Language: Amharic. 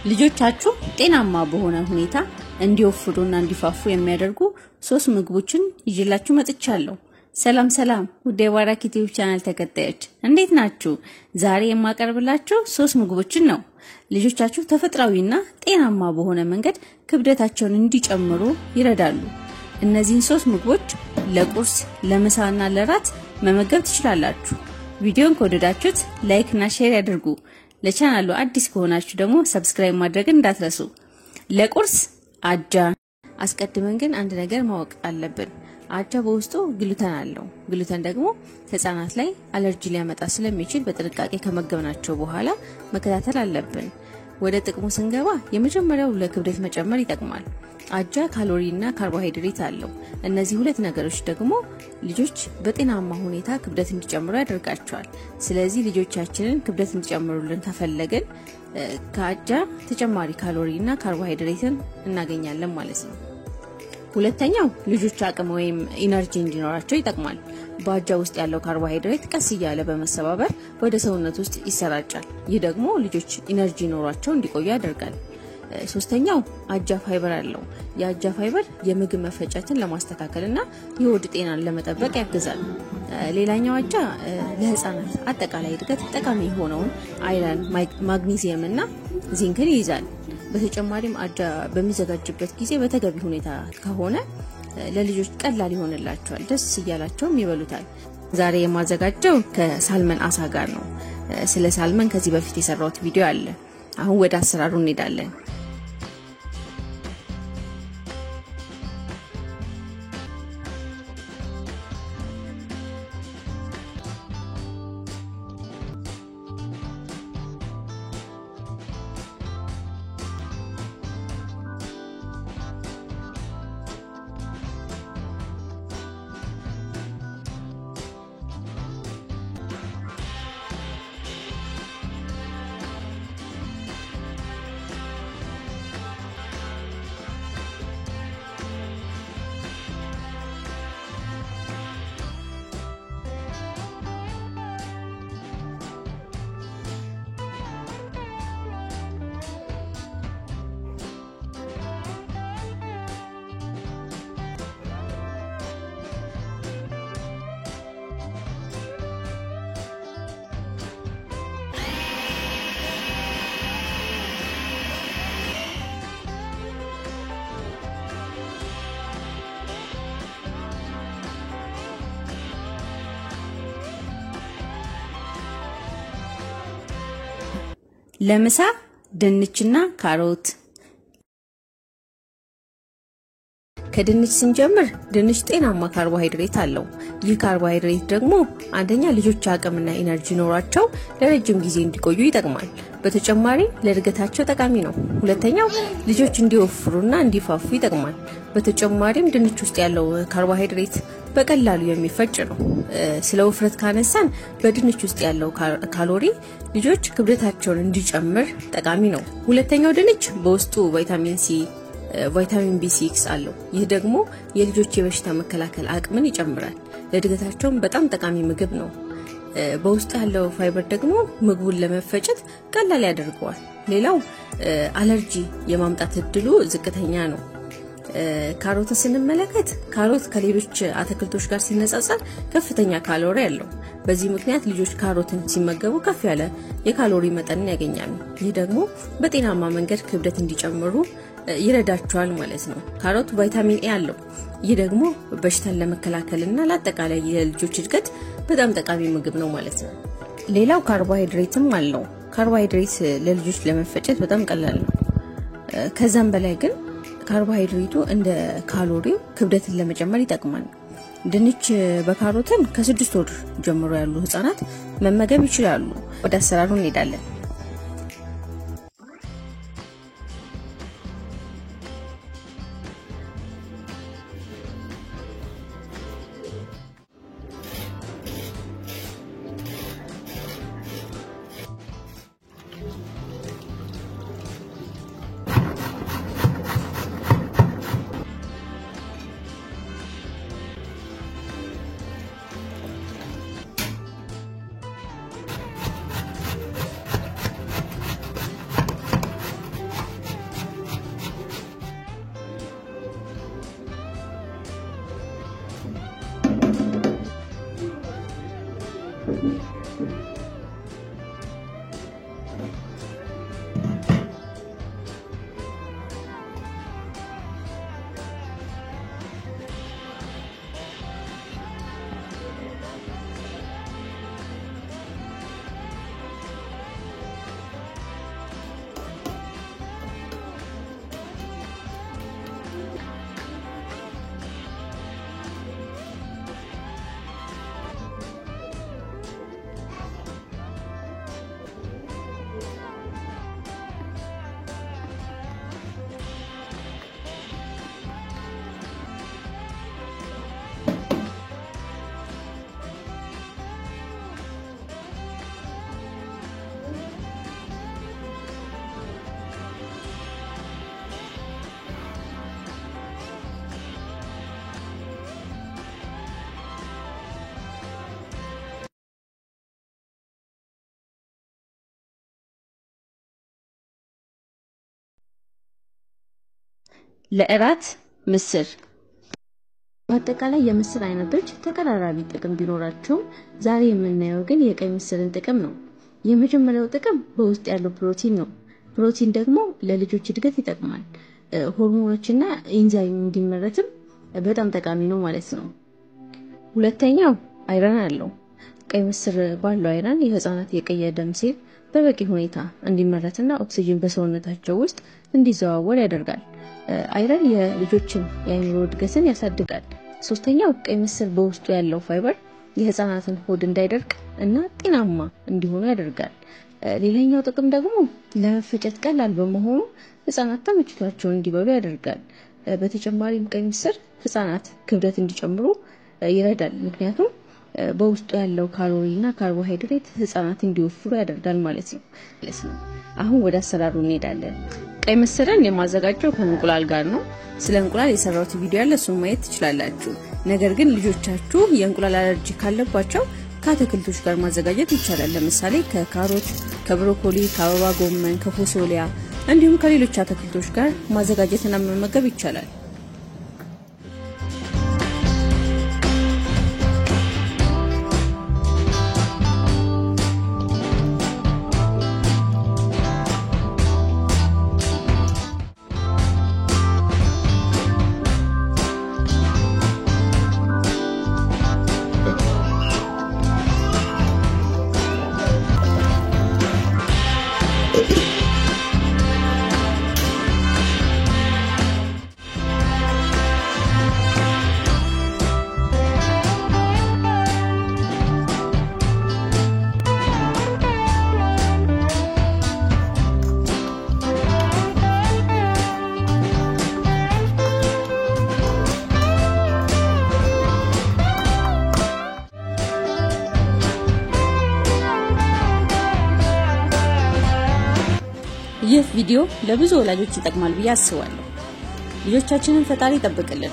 ልጆቻችሁ ጤናማ በሆነ ሁኔታ እንዲወፍሩና እንዲፋፉ የሚያደርጉ 3 ምግቦችን ይዤላችሁ መጥቻለሁ። ሰላም ውድ የባራክ ዩቲዩብ ቻናል ተከታዮች እንዴት ናችሁ? ዛሬ የማቀርብላችሁ 3 ምግቦችን ነው። ልጆቻችሁ ተፈጥሯዊና ጤናማ በሆነ መንገድ ክብደታቸውን እንዲጨምሩ ይረዳሉ። እነዚህን 3 ምግቦች ለቁርስ፣ ለምሳና ለራት መመገብ ትችላላችሁ። ቪዲዮን ከወደዳችሁት ላይክ እና ሼር ያድርጉ። ለቻናሉ አዲስ ከሆናችሁ ደግሞ ሰብስክራይብ ማድረግ እንዳትረሱ። ለቁርስ አጃ። አስቀድመን ግን አንድ ነገር ማወቅ አለብን። አጃ በውስጡ ግሉተን አለው። ግሉተን ደግሞ ህፃናት ላይ አለርጂ ሊያመጣ ስለሚችል በጥንቃቄ ከመገብናቸው በኋላ መከታተል አለብን። ወደ ጥቅሙ ስንገባ የመጀመሪያው ለክብደት መጨመር ይጠቅማል። አጃ ካሎሪና ካርቦሃይድሬት አለው። እነዚህ ሁለት ነገሮች ደግሞ ልጆች በጤናማ ሁኔታ ክብደት እንዲጨምሩ ያደርጋቸዋል። ስለዚህ ልጆቻችንን ክብደት እንዲጨምሩልን ከፈለግን ከአጃ ተጨማሪ ካሎሪና ካርቦሃይድሬትን እናገኛለን ማለት ነው። ሁለተኛው ልጆች አቅም ወይም ኢነርጂ እንዲኖራቸው ይጠቅማል። በአጃ ውስጥ ያለው ካርቦሃይድሬት ቀስ እያለ በመሰባበር ወደ ሰውነት ውስጥ ይሰራጫል። ይህ ደግሞ ልጆች ኢነርጂ ኖሯቸው እንዲቆዩ ያደርጋል። ሶስተኛው አጃ ፋይበር አለው። የአጃ ፋይበር የምግብ መፈጨትን ለማስተካከልና የሆድ ጤናን ለመጠበቅ ያግዛል። ሌላኛው አጃ ለህፃናት አጠቃላይ እድገት ጠቃሚ የሆነውን አይረን፣ ማግኒዚየም እና ዚንክን ይይዛል። በተጨማሪም አጃ በሚዘጋጅበት ጊዜ በተገቢ ሁኔታ ከሆነ ለልጆች ቀላል ይሆንላቸዋል፣ ደስ እያላቸውም ይበሉታል። ዛሬ የማዘጋጀው ከሳልመን አሳ ጋር ነው። ስለ ሳልመን ከዚህ በፊት የሰራሁት ቪዲዮ አለ። አሁን ወደ አሰራሩ እንሄዳለን። ለምሳ ድንችና ካሮት። ከድንች ስንጀምር ድንች ጤናማ ካርቦሃይድሬት አለው። ይህ ካርቦሃይድሬት ደግሞ አንደኛ ልጆች አቅምና ኢነርጂ ኖሯቸው ለረጅም ጊዜ እንዲቆዩ ይጠቅማል። በተጨማሪ ለእድገታቸው ጠቃሚ ነው። ሁለተኛው ልጆች እንዲወፍሩና እንዲፋፉ ይጠቅማል። በተጨማሪም ድንች ውስጥ ያለው ካርቦሃይድሬት በቀላሉ የሚፈጭ ነው። ስለ ውፍረት ካነሳን በድንች ውስጥ ያለው ካሎሪ ልጆች ክብደታቸውን እንዲጨምር ጠቃሚ ነው። ሁለተኛው ድንች በውስጡ ቫይታሚን ሲ፣ ቫይታሚን ቢ6 አለው። ይህ ደግሞ የልጆች የበሽታ መከላከል አቅምን ይጨምራል። ለእድገታቸውም በጣም ጠቃሚ ምግብ ነው። በውስጡ ያለው ፋይበር ደግሞ ምግቡን ለመፈጨት ቀላል ያደርገዋል። ሌላው አለርጂ የማምጣት እድሉ ዝቅተኛ ነው። ካሮትን ስንመለከት ካሮት ከሌሎች አትክልቶች ጋር ሲነጻጸር ከፍተኛ ካሎሪ አለው። በዚህ ምክንያት ልጆች ካሮትን ሲመገቡ ከፍ ያለ የካሎሪ መጠንን ያገኛሉ። ይህ ደግሞ በጤናማ መንገድ ክብደት እንዲጨምሩ ይረዳቸዋል ማለት ነው። ካሮት ቫይታሚን ኤ አለው። ይህ ደግሞ በሽታን ለመከላከልና ለአጠቃላይ የልጆች እድገት በጣም ጠቃሚ ምግብ ነው ማለት ነው። ሌላው ካርቦሃይድሬትም አለው። ካርቦሃይድሬት ለልጆች ለመፈጨት በጣም ቀላል ነው። ከዛም በላይ ግን ካርቦሃይድሬቱ እንደ ካሎሪው ክብደትን ለመጨመር ይጠቅማል። ድንች በካሮትን ከ6 ወር ጀምሮ ያሉ ህፃናት መመገብ ይችላሉ። ወደ አሰራሩ እንሄዳለን። ለእራት ምስር። በአጠቃላይ የምስር አይነቶች ተቀራራቢ ጥቅም ቢኖራቸው ዛሬ የምናየው ግን የቀይ ምስርን ጥቅም ነው። የመጀመሪያው ጥቅም በውስጥ ያለው ፕሮቲን ነው። ፕሮቲን ደግሞ ለልጆች እድገት ይጠቅማል። ሆርሞኖችና ኢንዛይም እንዲመረትም በጣም ጠቃሚ ነው ማለት ነው። ሁለተኛው አይረን አለው። ቀይ ምስር ባለው አይረን የህፃናት የቀይ ደም ሴል በበቂ ሁኔታ እንዲመረትና ኦክሲጅን በሰውነታቸው ውስጥ እንዲዘዋወር ያደርጋል። አይረን የልጆችን የአይምሮ እድገትን ያሳድጋል። ሶስተኛው ቀይ ምስር በውስጡ ያለው ፋይበር የህፃናትን ሆድ እንዳይደርቅ እና ጤናማ እንዲሆኑ ያደርጋል። ሌላኛው ጥቅም ደግሞ ለመፈጨት ቀላል በመሆኑ ህፃናት ተመችቷቸው እንዲበሉ ያደርጋል። በተጨማሪም ቀይ ምስር ህፃናት ክብደት እንዲጨምሩ ይረዳል። ምክንያቱም በውስጡ ያለው ካሎሪና ካርቦሃይድሬት ህፃናት እንዲወፍሩ ያደርጋል ማለት ነው። አሁን ወደ አሰራሩ እንሄዳለን። ቀይ ምስርን የማዘጋጀው ከእንቁላል ጋር ነው። ስለ እንቁላል የሰራሁት ቪዲዮ ያለ እሱን ማየት ትችላላችሁ። ነገር ግን ልጆቻችሁ የእንቁላል አለርጂ ካለባቸው ከአትክልቶች ጋር ማዘጋጀት ይቻላል። ለምሳሌ ከካሮት፣ ከብሮኮሊ፣ ከአበባ ጎመን፣ ከፎሶሊያ እንዲሁም ከሌሎች አትክልቶች ጋር ማዘጋጀትና መመገብ ይቻላል። ይህ ቪዲዮ ለብዙ ወላጆች ይጠቅማል ብዬ አስባለሁ። ልጆቻችንን ፈጣሪ ይጠብቅልን።